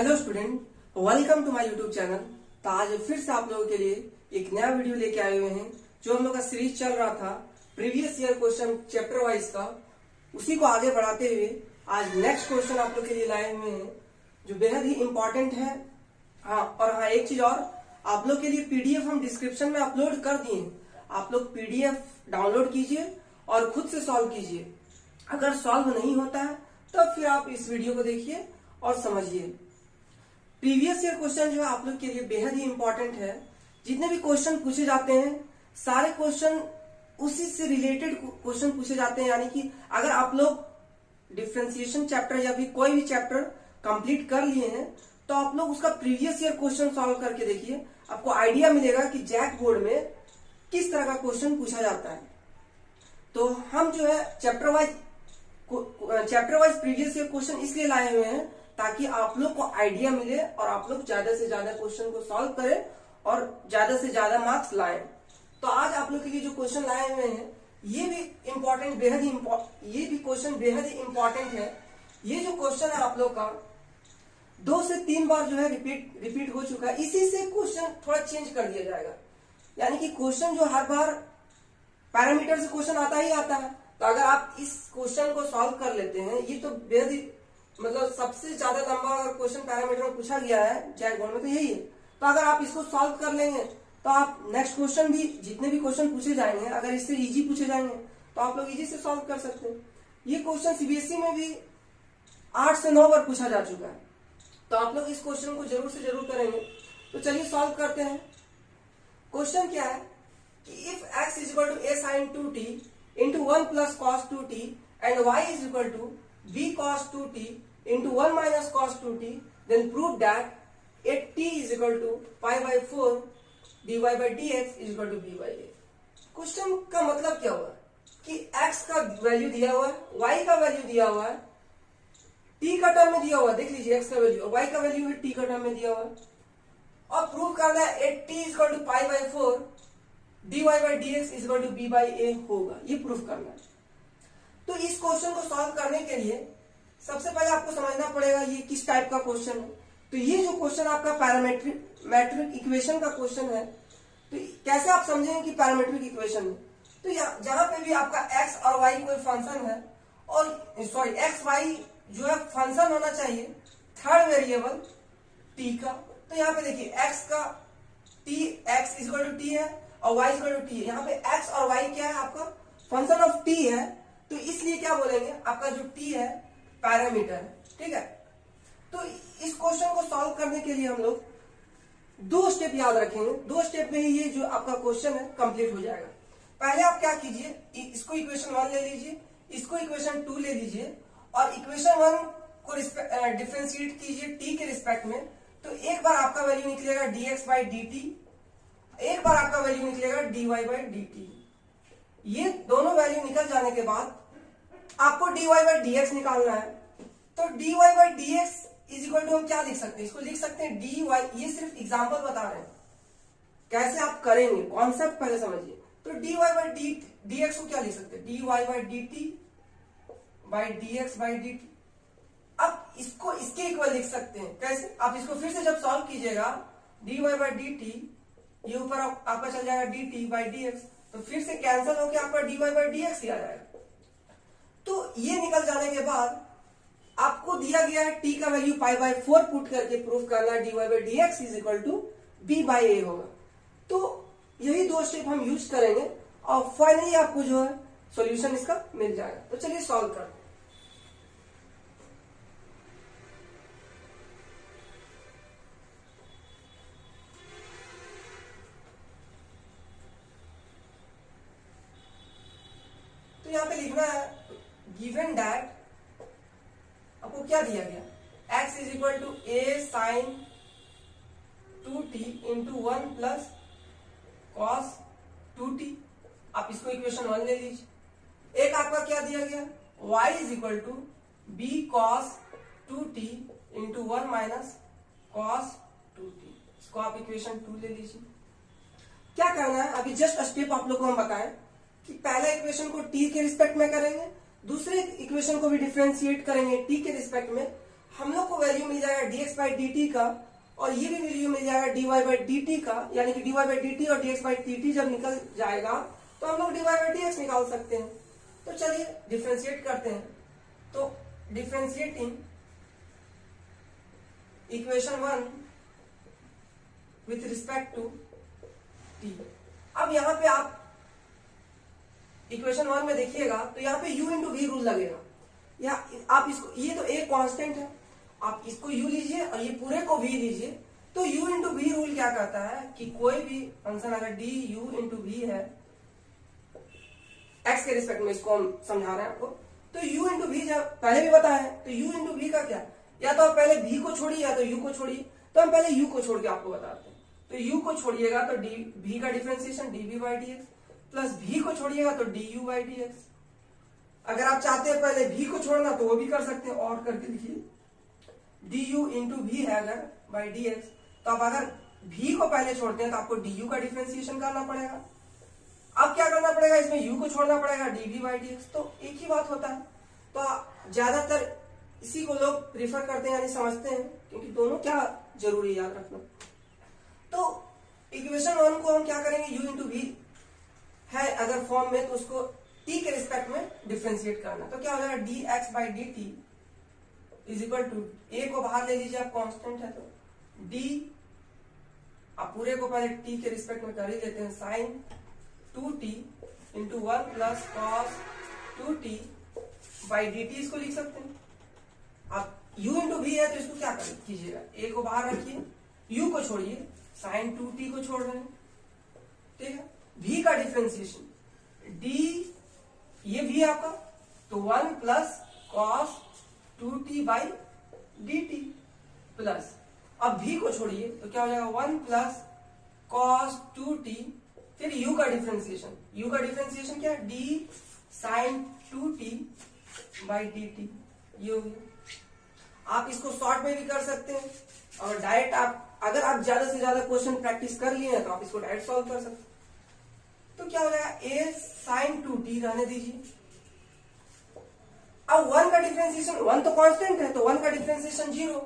Hello student, welcome to my YouTube channel. तो आज फिर से आप लोगों के लिए एक नया वीडियो लेके आए हुए हैं। जो हम लोग का सीरीज चल रहा था previous year question chapter wise का, उसी को आगे बढ़ाते हुए आज नेक्स्ट क्वेश्चन आप लोग के लिए लाए हुए हैं जो बेहद ही इंपॉर्टेंट है। हाँ, एक चीज और, आप लोग के लिए पीडीएफ हम डिस्क्रिप्शन में अपलोड कर दिए हैं। आप लोग पीडीएफ डाउनलोड कीजिए और खुद से सॉल्व कीजिए। अगर सॉल्व नहीं होता है तब फिर आप इस वीडियो को देखिए और समझिए। प्रीवियस ईयर क्वेश्चन जो है आप लोग के लिए बेहद ही इंपॉर्टेंट है। जितने भी क्वेश्चन पूछे जाते हैं सारे क्वेश्चन उसी से रिलेटेड क्वेश्चन पूछे जाते हैं। यानी कि अगर आप लोग डिफरेंशिएशन चैप्टर या फिर कोई भी चैप्टर कंप्लीट कर लिए हैं तो आप लोग उसका प्रीवियस ईयर क्वेश्चन सॉल्व करके देखिए, आपको आइडिया मिलेगा कि जैक बोर्ड में किस तरह का क्वेश्चन पूछा जाता है। तो हम जो है chapter wise previous year question इसलिए लाए हुए हैं ताकि आप लोग को आइडिया मिले और आप लोग ज्यादा से ज्यादा क्वेश्चन को सॉल्व करें और ज्यादा से ज्यादा मार्क्स लाएं। तो आज आप लोग के लिए जो क्वेश्चन लाए हुए हैं ये भी क्वेश्चन बेहद ही इंपॉर्टेंट है। ये जो क्वेश्चन है आप लोग का 2 से 3 बार जो है रिपीट हो चुका है। इसी से क्वेश्चन थोड़ा चेंज कर दिया जाएगा। यानी कि क्वेश्चन जो हर बार पैरामीटर से क्वेश्चन आता ही आता है, तो अगर आप इस क्वेश्चन को सॉल्व कर लेते हैं, ये तो बेहद ही सबसे ज्यादा लंबा अगर क्वेश्चन पैरामीटर में पूछा गया है जैक बोर्ड में तो यही है। तो अगर आप इसको सॉल्व कर लेंगे तो आप नेक्स्ट क्वेश्चन भी जितने भी क्वेश्चन पूछे जाएंगे अगर इससे इजी पूछे जाएंगे तो आप लोग इजी से सॉल्व कर सकते हैं। ये क्वेश्चन सीबीएसई में भी 8 से 9 बार पूछा जा चुका है, तो आप लोग इस क्वेश्चन को जरूर से जरूर करेंगे। तो चलिए सॉल्व करते हैं। क्वेश्चन क्या है कि if x is equal to a sin 2t into 1 plus cos 2t and y is equal to b cos 2t into 1 minus cos 2t, then prove that a t is equal to pi by 4 dy by dx is equal to b by a। Question का मतलब क्या हुआ कि x का value दिया हुआ है, y का वैल्यू दिया हुआ है, t का टर्म में दिया हुआ है, देख लीजिए x का वैल्यू और y का वैल्यू है t का टर्म में दिया हुआ है, और प्रूव करना है a t is equal to pi by 4 dy by dx is equal to b by a होगा। ये प्रूफ करना है। तो इस क्वेश्चन को सॉल्व करने के लिए सबसे पहले आपको समझना पड़ेगा ये किस टाइप का क्वेश्चन है। तो ये जो क्वेश्चन आपका पैरामेट्रिक इक्वेशन का क्वेश्चन है, तो कैसे आप समझेंगे कि पैरामेट्रिक इक्वेशन है। तो जहां पे भी आपका x और y कोई फंक्शन है और x y जो है फंक्शन होना चाहिए थर्ड वेरिएबल t का। तो यहाँ पे देखिए x का x is equal to t है और y is equal to t है। यहाँ पे x और y क्या है, आपका फंक्शन ऑफ t है, तो इसलिए क्या बोलेंगे आपका जो t है पैरामीटर है। ठीक है, तो इस क्वेश्चन को सॉल्व करने के लिए हम लोग 2 स्टेप याद रखेंगे। 2 स्टेप में ही ये जो आपका क्वेश्चन है कंप्लीट हो जाएगा। पहले आप क्या कीजिए, इसको इक्वेशन 1 ले लीजिए, इसको इक्वेशन 2 ले लीजिए और इक्वेशन 1 को डिफरेंशिएट कीजिए t के रिस्पेक्ट में। तो एक बार आपका वैल्यू निकलेगा dx बाई dt, एक बार आपका वैल्यू निकलेगा dy बाई dt। ये दोनों वैल्यू निकल जाने के बाद आपको dy बाई dx निकालना है। तो dy by dx is equal to हम क्या लिख सकते हैं, इसको लिख सकते हैं dy। ये सिर्फ एग्जांपल बता रहे हैं कैसे आप करेंगे, कॉन्सेप्ट पहले समझिए। तो dy बाई dx को क्या लिख सकते हैं, dy by dt by dx by dt। अब इसको इसके इक्वल लिख सकते हैं कैसे, आप इसको फिर से जब सॉल्व कीजिएगा dy बाई dt, ये ऊपर आपका चल जाएगा dt बाई dx, तो फिर से कैंसिल होकर आपका dy बाई dx ही आ जाएगा। तो ये निकल जाने के बाद आपको दिया गया है t का वैल्यू पाई बाई 4 पुट करके प्रूफ करना है dy by dx is equal to b by a होगा। तो यही 2 स्टेप हम यूज करेंगे और फाइनली आपको जो है सॉल्यूशन इसका मिल जाएगा। तो चलिए सॉल्व करते हैं। तो यहां पे लिखना है गिवन दैट आपको क्या दिया गया, x is equal to a sin 2t into 1 plus cos 2t। आप इसको इक्वेशन 1 ले लीजिए। एक आपका क्या दिया गया, y is equal to b cos 2t into 1 minus cos 2t। इसको आप इक्वेशन 2 ले लीजिए। क्या करना है, अभी जस्ट स्टेप आप लोग को हम बताएं कि पहला इक्वेशन को t के रिस्पेक्ट में करेंगे, दूसरे इक्वेशन को भी डिफरेंशिएट करेंगे t के रिस्पेक्ट में। हम लोग को वैल्यू मिल जाएगा dx बाई dt का, और ये भी वैल्यू मिल जाएगा dy बाई dt का, यानी कि dy बाई dt और dx बाई dt जब निकल जाएगा तो हम लोग dy बाई dx निकाल सकते हैं। तो चलिए डिफरेंशिएट करते हैं। तो differentiating equation 1 with respect to t। अब यहां पे आप इक्वेशन 1 में देखिएगा तो यहाँ पे u इंटू वी रूल लगेगा। या आप इसको, ये तो एक कांस्टेंट है, आप इसको u लीजिए और ये पूरे को v लीजिए। तो u इंटू वी रूल क्या कहता है कि कोई भी फंक्शन अगर du इंटू वी है, x के रिस्पेक्ट में इसको हम समझा रहे हैं आपको, तो u इंटू वी जब पहले भी बताया है, तो u इंटू वी का क्या, या तो आप पहले v को छोड़िए या तो u को छोड़िए। तो हम पहले u को छोड़ के आपको बताते हैं। तो u को छोड़िएगा तो v का differentiation dv by dx, plus v को छोड़िएगा तो du बाई dx। अगर आप चाहते हैं पहले v को छोड़ना तो वो भी कर सकते हैं, और करके लिखिए du इंटू वी है अगर बाई dx, तो आप अगर v को पहले छोड़ते हैं तो आपको du का डिफरेंशिएशन करना पड़ेगा। अब क्या करना पड़ेगा, इसमें u को छोड़ना पड़ेगा dv बाई dx। तो एक ही बात होता है। तो ज्यादातर इसी को लोग प्रीफर करते हैं, यानी समझते हैं, क्योंकि दोनों क्या जरूरी याद रखना। तो इक्वेशन 1 को हम क्या करेंगे, u इंटू वी है अगर फॉर्म में, तो उसको t के रिस्पेक्ट में डिफरेंशिएट करना। तो क्या हो जाएगा dx by dt is equal to, a को बाहर ले लीजिए, आप कांस्टेंट है तो d, आप पूरे को पहले t के रिस्पेक्ट में कर ही लेते हैं, sine 2t into 1 plus cos 2t by dt इसको लिख सकते हैं। आप u इंटू वी है तो इसको क्या कीजिएगा, a को बाहर रखिए, u को छोड़िए, साइन 2t को छोड़ रहे हैं, ठीक है। v का डिफरेंशिएशन d, ये v आपका, तो 1 plus cos 2t by dt plus, अब v को छोड़िए तो क्या हो जाएगा 1 प्लस कॉस 2t, फिर u का डिफरेंशिएशन, u का डिफरेंशिएशन क्या है, d sign 2t by dt, ये हो गया। आप इसको शॉर्ट में भी कर सकते हैं, और डायरेक्ट आप, अगर आप ज्यादा से ज्यादा क्वेश्चन प्रैक्टिस कर लिए हैं तो आप इसको डायरेक्ट सॉल्व कर सकते हैं। तो क्या हो जाएगा, a साइन 2t रहने दीजिए। अब 1 का डिफरेंशिएशन, 1 तो कांस्टेंट है, तो 1 का डिफरेंशिएशन 0,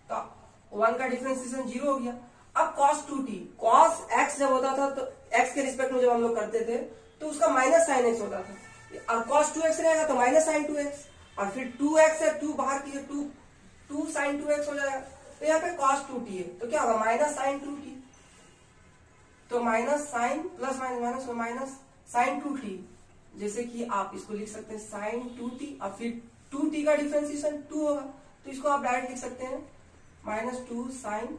तो 1 का डिफरेंशिएशन 0 हो गया। अब cos 2t, cos x जब होता था तो x के रिस्पेक्ट में जब हम लोग करते थे तो उसका माइनस साइन x होता था, और cos 2x रहेगा तो माइनस साइन 2x, और फिर 2x है, 2 बाहर की 2 साइन 2x हो जाएगा। तो यहाँ पे cos 2t है तो क्या होगा, माइनस साइन 2t, तो minus sine plus minus minus sine 2t, जैसे कि आप इसको लिख सकते हैं साइन 2t, और फिर 2t का डिफरेंशिएशन 2 होगा, तो इसको आप डायरेक्ट लिख सकते हैं माइनस 2 साइन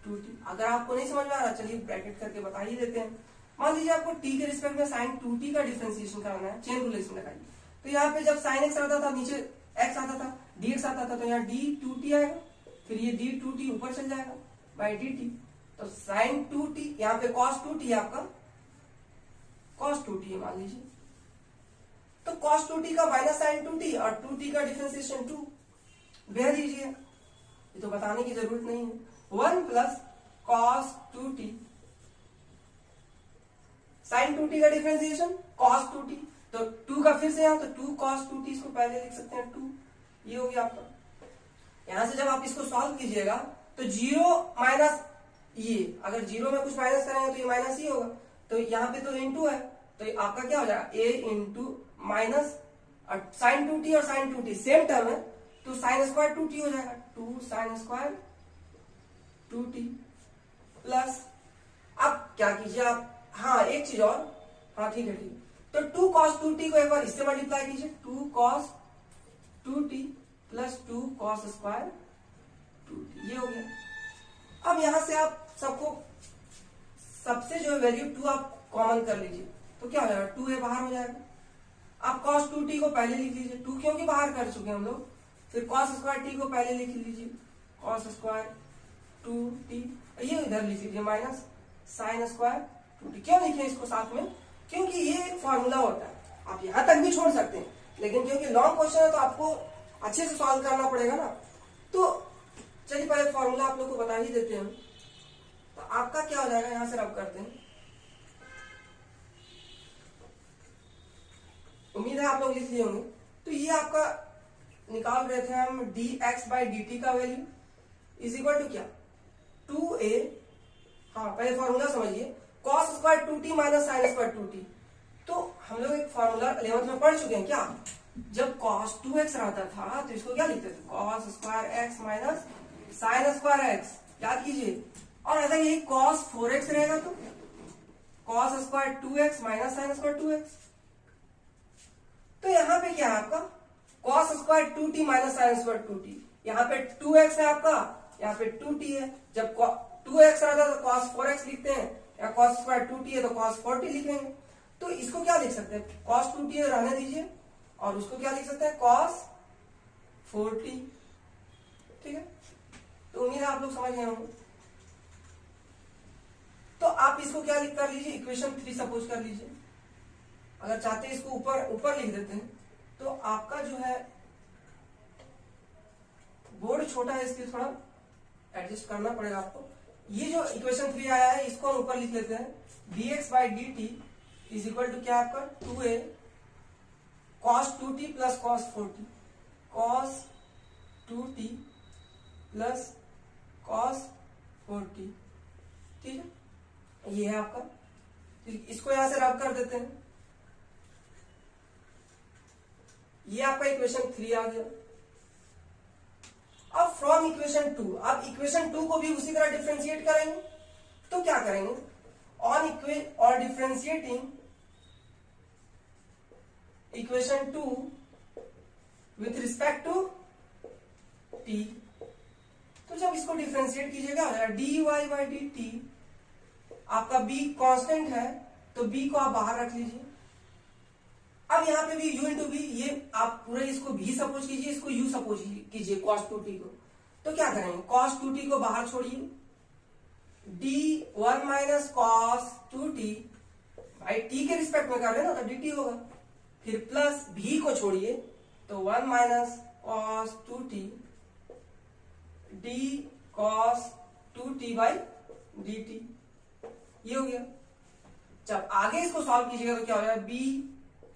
2t। अगर आपको नहीं समझ में आ रहा, चलिए ब्रैकेट करके बता ही देते हैं। मान लीजिए आपको t के रिस्पेक्ट में साइन 2t का डिफरेंशिएशन करना है, चेन रूल इसमें लगाइए। तो यहाँ पे जब साइन x आता था, नीचे x आता था, dx आता था, तो यहाँ d2t आएगा, फिर ये d2t ऊपर चल जाएगा बाई dt, तो साइन 2t, यहाँ पे cos 2t आपका cos 2t है मान लीजिए, तो cos 2t का माइनस साइन 2t और 2t का डिफरेंशिएशन 2 बह दीजिए, ये तो बताने की जरूरत नहीं है। 1 plus cos 2t, sign 2t का डिफरेंशिएशन cos 2t, तो 2 का फिर से यहाँ, तो 2 cos 2t इसको पहले लिख सकते हैं 2, ये हो गया आपका। यहां से जब आप इसको सॉल्व कीजिएगा तो 0 माइनस ये, अगर 0 में कुछ माइनस करेंगे तो ये माइनस ही होगा, तो यहाँ पे तो इंटू है, तो आपका क्या हो जाएगा a into minus sine 2t और साइन 2t सेम टर्म है, तो साइन स्क्वायर 2t हो जाएगा, 2 साइन स्क्वायर 2t प्लस, अब क्या कीजिए आप, हाँ एक चीज और, हाँ ठीक है ठीक है, तो 2 cos 2t को एक बार इससे मल्टीप्लाई कीजिए, 2 cos 2t plus 2 cos square 2t, ये हो गया। अब यहां से आप सबको, सबसे जो वैल्यू 2 आप कॉमन कर लीजिए, तो क्या हो जाएगा, 2 है बाहर हो जाएगा। आप cos 2t को पहले लिख लीजिए, 2 क्योंकि बाहर कर चुके हैं हम लोग, फिर cos स्क्वायर t को पहले लिख लीजिए, cos स्क्वायर 2t, ये इधर लिख लीजिए माइनस साइन स्क्वायर 2t। क्यों लिखे इसको साथ में, क्योंकि ये एक फॉर्मूला होता है, आप यहां तक भी छोड़ सकते हैं, लेकिन क्योंकि लॉन्ग क्वेश्चन है तो आपको अच्छे से सॉल्व करना पड़ेगा ना। तो चलिए पहले फॉर्मूला आप लोग को बता ही देते हैं। तो आपका क्या हो जाएगा, यहां से रब करते हैं, उम्मीद है आप लोग लिख लिए होंगे। तो ये आपका निकाल रहे थे हम dx/dt का वैल्यू इज इक्वल टू क्या 2a, हाँ पहले फॉर्मूला समझिए, cos square 2t minus sine square 2t। तो हम लोग एक फॉर्मूला 11th में पढ़ चुके हैं क्या, जब cos 2x रहता था तो इसको क्या लिखते थे cos square x minus sine square x, याद कीजिए। और अगर यही cos 4x रहेगा तो cos square 2x minus sine square 2x। तो यहाँ पे क्या है आपका cos square 2t minus sine square 2t, यहाँ पे 2x है आपका, यहाँ पे 2t है। जब 2x रहता है तो cos 4x लिखते हैं, या cos स्क्वायर 2t है तो cos 4t लिखेंगे। तो इसको क्या लिख सकते हैं cos 2t रहने दीजिए, और उसको क्या लिख सकते हैं cos 4t, ठीक है। तो उम्मीद है आप लोग समझ गए होंगे। तो आप इसको क्या लिख कर लीजिए, इक्वेशन 3 सपोज कर लीजिए। अगर चाहते हैं इसको ऊपर लिख देते हैं, तो आपका जो है बोर्ड छोटा है, इसलिए थोड़ा एडजस्ट करना पड़ेगा आपको। ये जो इक्वेशन 3 आया है इसको हम ऊपर लिख लेते हैं, dx/dt इज इक्वल टू क्या आपका 2a cos 2t plus cos 4t, cos 2t plus cos 4t, ठीक है। ये है आपका, इसको यहां से रब कर देते हैं, ये आपका इक्वेशन 3 आ गया। अब फ्रॉम इक्वेशन 2, अब इक्वेशन 2 को भी उसी तरह डिफरेंशिएट करेंगे। तो क्या करेंगे, on differentiating equation 2 with respect to t, तो जब इसको डिफरेंशिएट कीजिएगा dy/dt, आपका b कांस्टेंट है तो b को आप बाहर रख लीजिए। अब यहाँ पे भी u इंटू बी, ये आप पूरा इसको भी सपोज कीजिए, इसको u सपोज कीजिए cos 2t को। तो क्या करेंगे cos 2t को बाहर छोड़िए, d1 माइनस cos 2t, भाई t के रिस्पेक्ट में कर रहे हैं ना तो dt होगा, फिर प्लस भी को छोड़िए तो 1 minus cos 2t d cos 2t by dt, ये हो गया। जब आगे इसको सॉल्व कीजिएगा तो क्या हो जाएगा b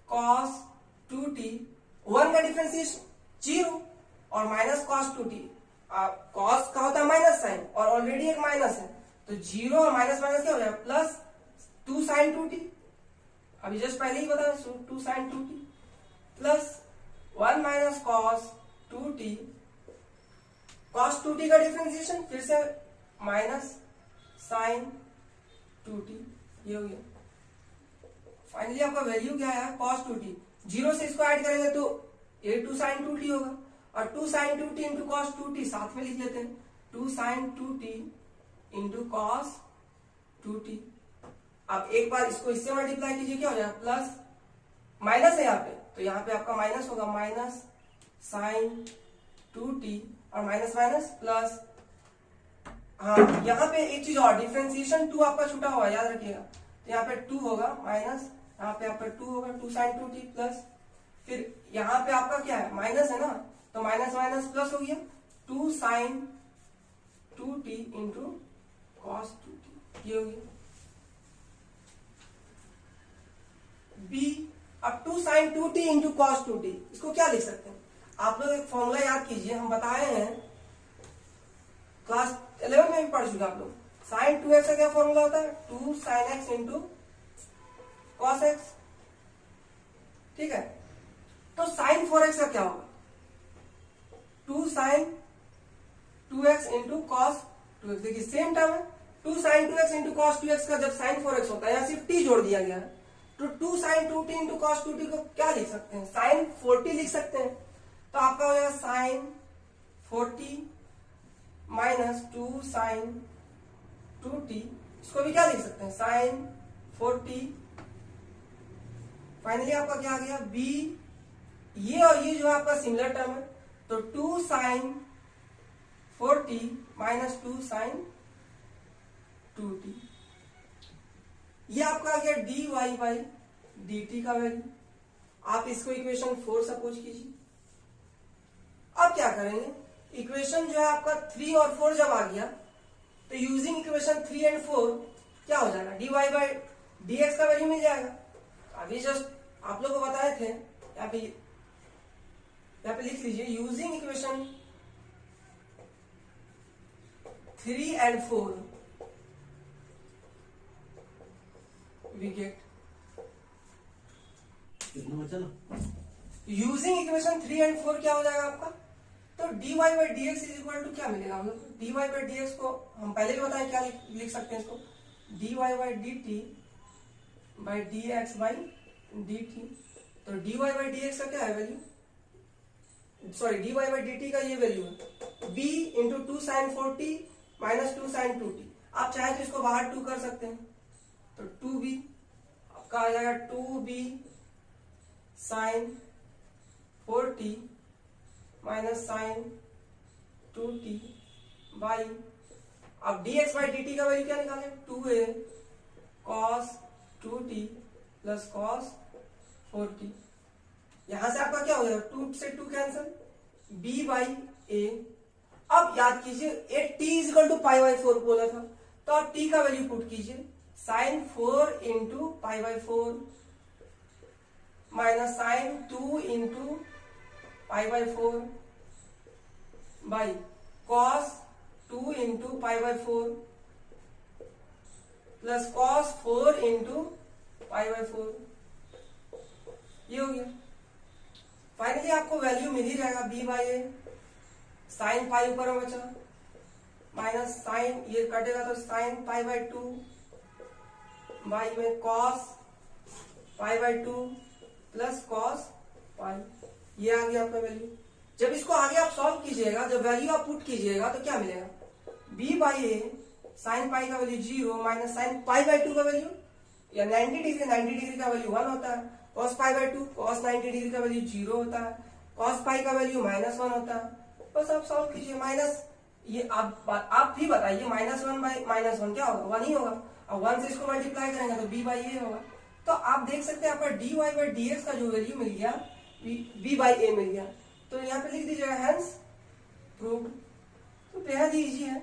cos 2t, 1 का डिफरेंशिएशन 0 और माइनस cos 2t, cos का होता है माइनस साइन और ऑलरेडी एक माइनस है, तो 0 और माइनस माइनस क्या हो जाएगा प्लस 2 sin 2t, अभी जस्ट पहले ही बताया 2 sin 2t plus 1 minus cos 2t, cos 2t का डिफरेंशिएशन फिर से माइनस sin 2t, ये हो गया। फाइनली आपका वैल्यू क्या है cos 2t, 0 से इसको ऐड करेंगे तो ये 2 sin 2t होगा, और 2 sin 2t into cos 2t साथ में लिख लेते हैं, 2 sin 2t into cos 2t। अब एक बार इसको इससे मल्टीप्लाई कीजिए, क्या हो जाएगा प्लस, माइनस है यहाँ पे तो यहाँ पे आपका माइनस होगा, माइनस sin 2t और माइनस माइनस प्लस, हाँ यहाँ पे एक चीज और, डिफरेंशिएशन 2 आपका छूटा हुआ याद रखिएगा, तो यहाँ पे 2 होगा माइनस, यहाँ पे आपका 2 होगा 2 sin 2t प्लस, फिर यहाँ पे आपका क्या है माइनस है ना, तो माइनस माइनस प्लस हो गया 2 sin 2t into cos 2t, ये हो गया b। अब 2 sin 2t into cos 2t, इसको क्या लिख सकते हैं आप लोग, एक फॉर्मूला याद कीजिए, हम बताए हैं क्लास 11 में भी पढ़ चुके आप लोग। sin 2x का क्या फॉर्मूला होता है 2 sin x into cos x, ठीक है। तो sin 4x का क्या होगा 2 sin 2x into cos 2x, देखिए सेम टर्म है, 2 sin 2x into cos 2x का जब sin 4x होता है, यहाँ सिर्फ t जोड़ दिया गया है, तो 2 sin 2t into cos 2t को क्या लिख सकते हैं sin 4t लिख सकते हैं। तो आपका हो जाएगा sin 4t minus 2 sin 2t, इसको भी क्या लिख सकते हैं sin 4t। फाइनली आपका क्या आ गया b, ये और ये जो है आपका सिमिलर टर्म है, तो 2 sin 4t minus 2 sin 2t, ये आपका आ गया dy/dt का वैल्यू। आप इसको इक्वेशन 4 सपोज कीजिए। अब क्या करेंगे, इक्वेशन जो है आपका 3 और 4 जब आ गया तो यूजिंग इक्वेशन 3 एंड 4 क्या हो जाएगा dy/dx का वैल्यू मिल जाएगा। अभी जस्ट आप लोग को बताए थे यहाँ पे यहाँ पे लिख लीजिए using equation 3 and 4 we get using equation 3 and 4 क्या हो जाएगा आपका, तो dy by dx is equal to क्या मिलेगा हम लोग, dy by dx को हम पहले भी बताएं क्या लिख सकते हैं इसको, dy by dt by dx by dt। तो dy by dx का क्या है value, sorry dy by dt का ये वैल्यू है b into 2 sin 4t minus 2 sin 2t। आप चाहे तो इसको बाहर 2 कर सकते हैं, तो 2b आपका आ जाएगा 2b sin 4t minus sin 2t by, अब dx by dt का वैल्यू क्या निकालें, 2a cos 2t plus cos 4t। यहां से आपका क्या हो जाएगा, 2 से 2 कैंसिल, b बाई a। अब याद कीजिए a t is equal to pi by 4 बोला था, तो आप t का वैल्यू पुट कीजिए, sine 4 into pi by 4 minus sine 2 into pi by 4 बाई कॉस 2 into pi by 4 plus cos 4 into pi by 4। ये हो गया। फाइनली आपको वैल्यू मिल ही जाएगा b बाई ए, साइन पाई ऊपर में बचा माइनस साइन ये कटेगा तो साइन पाई बाई 2 बाई में cos pi by 2 plus cos pi, ये आ गया आपका वैल्यू। जब इसको आगे आप सॉल्व कीजिएगा, जब वैल्यू आप पुट कीजिएगा तो क्या मिलेगा, b by a sine pi का value 0 minus sine pi by 2 का वैल्यू या 90 डिग्री का वैल्यू 1 होता है, cos pi by 2 cos 90 degree का वैल्यू 0 होता है, कॉस पाई का वैल्यू माइनस 1 होता है। बस आप सॉल्व कीजिए, माइनस ये आप भी बताइए माइनस 1 बाई माइनस 1 क्या होगा, 1 ही होगा, और 1 से इसको मल्टीप्लाई करेंगे तो b बाई ए होगा। तो आप देख सकते हैं आपका dy बाई dx का जो वैल्यू मिल गया b बाई ए मिल गया। तो यहाँ पे लिख दीजिएगा हेंस प्रूव्ड। तो बेहद ही इजी है।